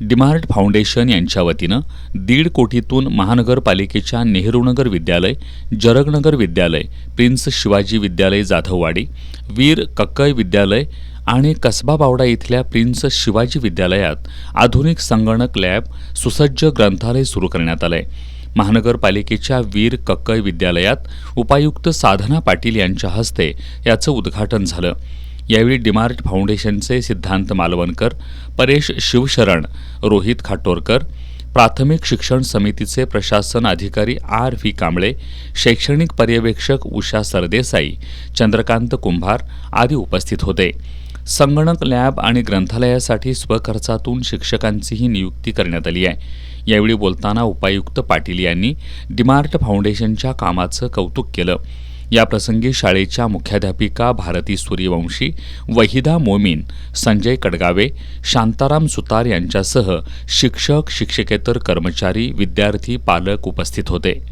DMart foundation यांच्या वतीनं 1.5 कोटीतून महानगरपालिकेच्या नेहरूनगर विद्यालय, जरगनगर विद्यालय, प्रिन्स शिवाजी विद्यालय जाधववाडी, वीर कक्कय विद्यालय आणि कसबा बावडा इथल्या प्रिन्स शिवाजी विद्यालयात आधुनिक संगणक लॅब, सुसज्ज ग्रंथालय सुरू करण्यात आलंय. महानगरपालिकेच्या वीर कक्कय विद्यालयात उपायुक्त साधना पाटील यांच्या हस्ते याचं उद्घाटन झालं. यावेळी डीमार्ट फाउंडेशनचे सिद्धांत मालवणकर, परेश शिवशरण, रोहित खाटोरकर, प्राथमिक शिक्षण समितीचे प्रशासन अधिकारी R.V. कांबळे, शैक्षणिक पर्यवेक्षक उषा सरदेसाई, चंद्रकांत कुंभार आदी उपस्थित होते. संगणक लॅब आणि ग्रंथालयासाठी स्वखर्चातून शिक्षकांचीही नियुक्ती करण्यात आली आहे. यावेळी बोलताना उपायुक्त पाटील यांनी डीमार्ट फाउंडेशनच्या कामाचं कौतुक केलं. याप्रसंगी शाळेच्या मुख्याध्यापिका भारती सूर्यवंशी, वहिदा मोमीन, संजय कडगावे, शांताराम सुतार यांच्यासह शिक्षक, शिक्षकेतर कर्मचारी, विद्यार्थी, पालक उपस्थित होते.